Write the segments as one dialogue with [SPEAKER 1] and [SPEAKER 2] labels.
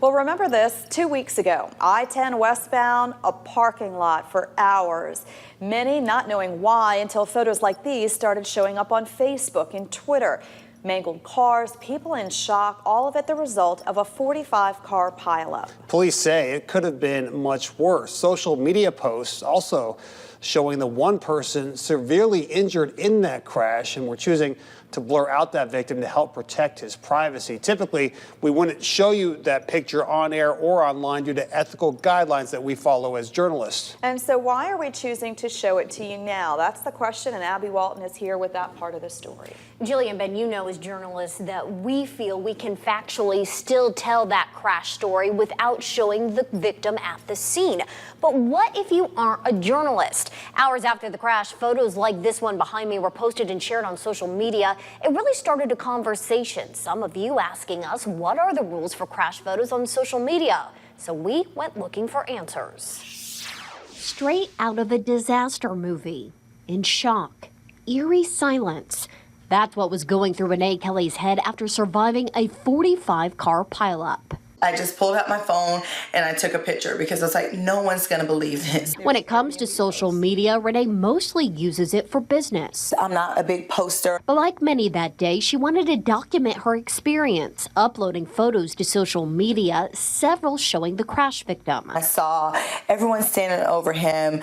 [SPEAKER 1] Well, remember this, 2 weeks ago, I-10 westbound, a parking lot for hours. Many not knowing why until photos like these started showing up on Facebook and Twitter. Mangled cars, people in shock, all of it the result of a 45-car pileup.
[SPEAKER 2] Police say it could have been much worse. Social media posts also showing the one person severely injured in that crash, and we're choosing to blur out that victim to help protect his privacy. Typically, we wouldn't show you that picture on air or online due to ethical guidelines that we follow as journalists.
[SPEAKER 1] And so why are we choosing to show it to you now? That's the question, and Abby Walton is here with that part of the story.
[SPEAKER 3] Jillian, Ben, you know as journalists that we feel we can factually still tell that crash story without showing the victim at the scene. But what if you aren't a journalist? Hours after the crash, photos like this one behind me were posted and shared on social media. It really started a conversation. Some of you asking us, what are the rules for crash photos on social media? So we went looking for answers. Straight out of a disaster movie. In shock, eerie silence. That's what was going through Renee Kelly's head after surviving a 45-car pileup.
[SPEAKER 4] I just pulled out my phone and I took a picture because I was like, no one's going to believe this.
[SPEAKER 3] When it comes to social media, Renee mostly uses it for business.
[SPEAKER 4] I'm not a big poster.
[SPEAKER 3] But like many that day, she wanted to document her experience, uploading photos to social media, several showing the crash victim.
[SPEAKER 4] I saw everyone standing over him,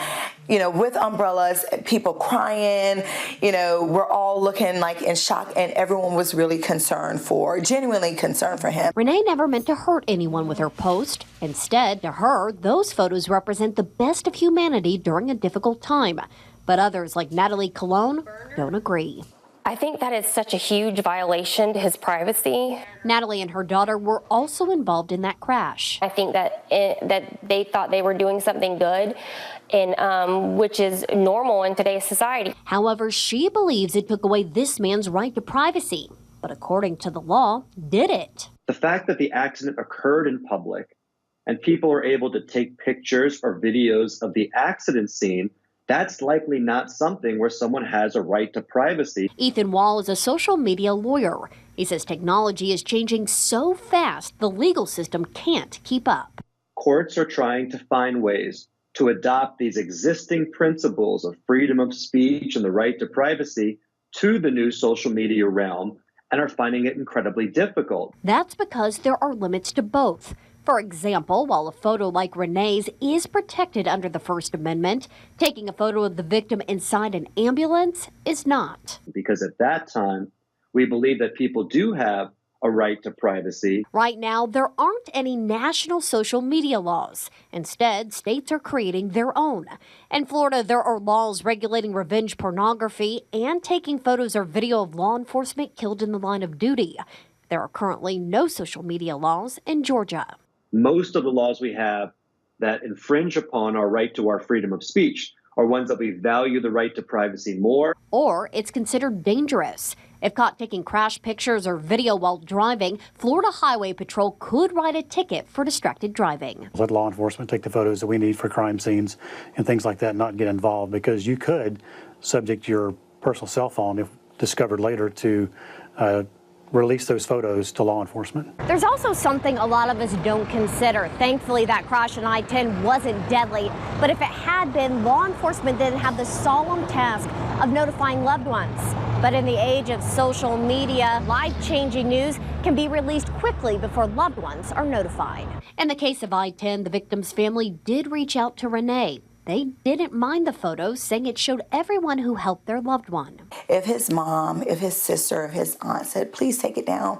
[SPEAKER 4] with umbrellas, people crying, we're all looking like in shock, and everyone was really genuinely concerned for him.
[SPEAKER 3] Renee never meant to hurt anyone with her post. Instead, to her, those photos represent the best of humanity during a difficult time. But others, like Natalie Colon, don't agree.
[SPEAKER 5] I think that is such a huge violation to his privacy.
[SPEAKER 3] Natalie and her daughter were also involved in that crash.
[SPEAKER 5] I think that they thought they were doing something good, and which is normal in today's society.
[SPEAKER 3] However, she believes it took away this man's right to privacy. But according to the law, did it?
[SPEAKER 6] The fact that the accident occurred in public and people are able to take pictures or videos of the accident scene, that's likely not something where someone has a right to privacy.
[SPEAKER 3] Ethan Wall is a social media lawyer. He says technology is changing so fast, the legal system can't keep up.
[SPEAKER 6] Courts are trying to find ways to adopt these existing principles of freedom of speech and the right to privacy to the new social media realm, and are finding it incredibly difficult.
[SPEAKER 3] That's because there are limits to both. For example, while a photo like Renee's is protected under the First Amendment, taking a photo of the victim inside an ambulance is not.
[SPEAKER 6] Because at that time, we believe that people do have a right to privacy.
[SPEAKER 3] Right now, there aren't any national social media laws. Instead, states are creating their own. In Florida, there are laws regulating revenge pornography and taking photos or video of law enforcement killed in the line of duty. There are currently no social media laws in Georgia.
[SPEAKER 6] Most of the laws we have that infringe upon our right to our freedom of speech are ones that we value the right to privacy more.
[SPEAKER 3] Or it's considered dangerous. If caught taking crash pictures or video while driving, Florida Highway Patrol could write a ticket for distracted driving.
[SPEAKER 7] Let law enforcement take the photos that we need for crime scenes and things like that, not get involved, because you could subject your personal cell phone, if discovered later, to release those photos to law enforcement.
[SPEAKER 3] There's also something a lot of us don't consider. Thankfully, that crash on I-10 wasn't deadly, but if it had been, law enforcement didn't have the solemn task of notifying loved ones. But in the age of social media, life-changing news can be released quickly before loved ones are notified. In the case of I-10, the victim's family did reach out to Renee. They didn't mind the photos, saying it showed everyone who helped their loved one.
[SPEAKER 4] If his mom, if his sister, if his aunt said, please take it down,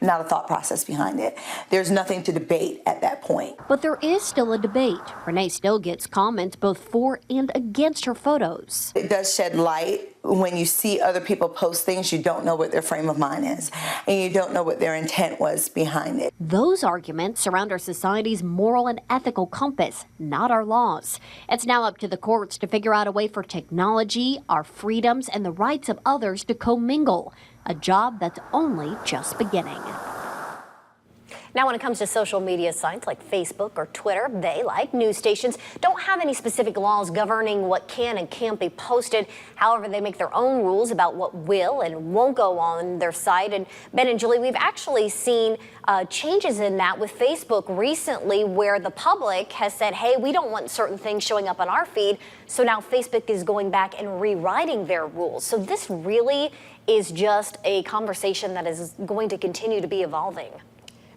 [SPEAKER 4] not a thought process behind it. There's nothing to debate at that point.
[SPEAKER 3] But there is still a debate. Renee still gets comments both for and against her photos.
[SPEAKER 4] It does shed light. When you see other people post things, you don't know what their frame of mind is, and you don't know what their intent was behind it.
[SPEAKER 3] Those arguments surround our society's moral and ethical compass, not our laws. It's now up to the courts to figure out a way for technology, our freedoms, and the rights of others to commingle. A job that's only just beginning. Now, when it comes to social media sites like Facebook or Twitter, they, like news stations, don't have any specific laws governing what can and can't be posted. However, they make their own rules about what will and won't go on their site. And Ben and Julie, we've actually seen changes in that with Facebook recently, where the public has said, hey, we don't want certain things showing up on our feed. So now Facebook is going back and rewriting their rules. So this really is just a conversation that is going to continue to be evolving.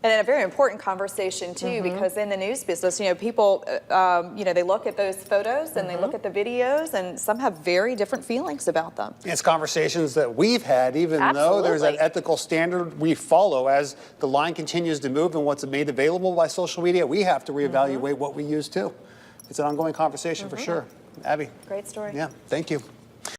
[SPEAKER 1] And a very important conversation too, because in the news business, people, they look at those photos and they look at the videos, and some have very different feelings about them.
[SPEAKER 2] It's conversations that we've had, even though there's an ethical standard we follow. As the line continues to move and what's made available by social media, we have to reevaluate what we use too. It's an ongoing conversation for sure. Abby.
[SPEAKER 1] Great story.
[SPEAKER 2] Yeah, thank you.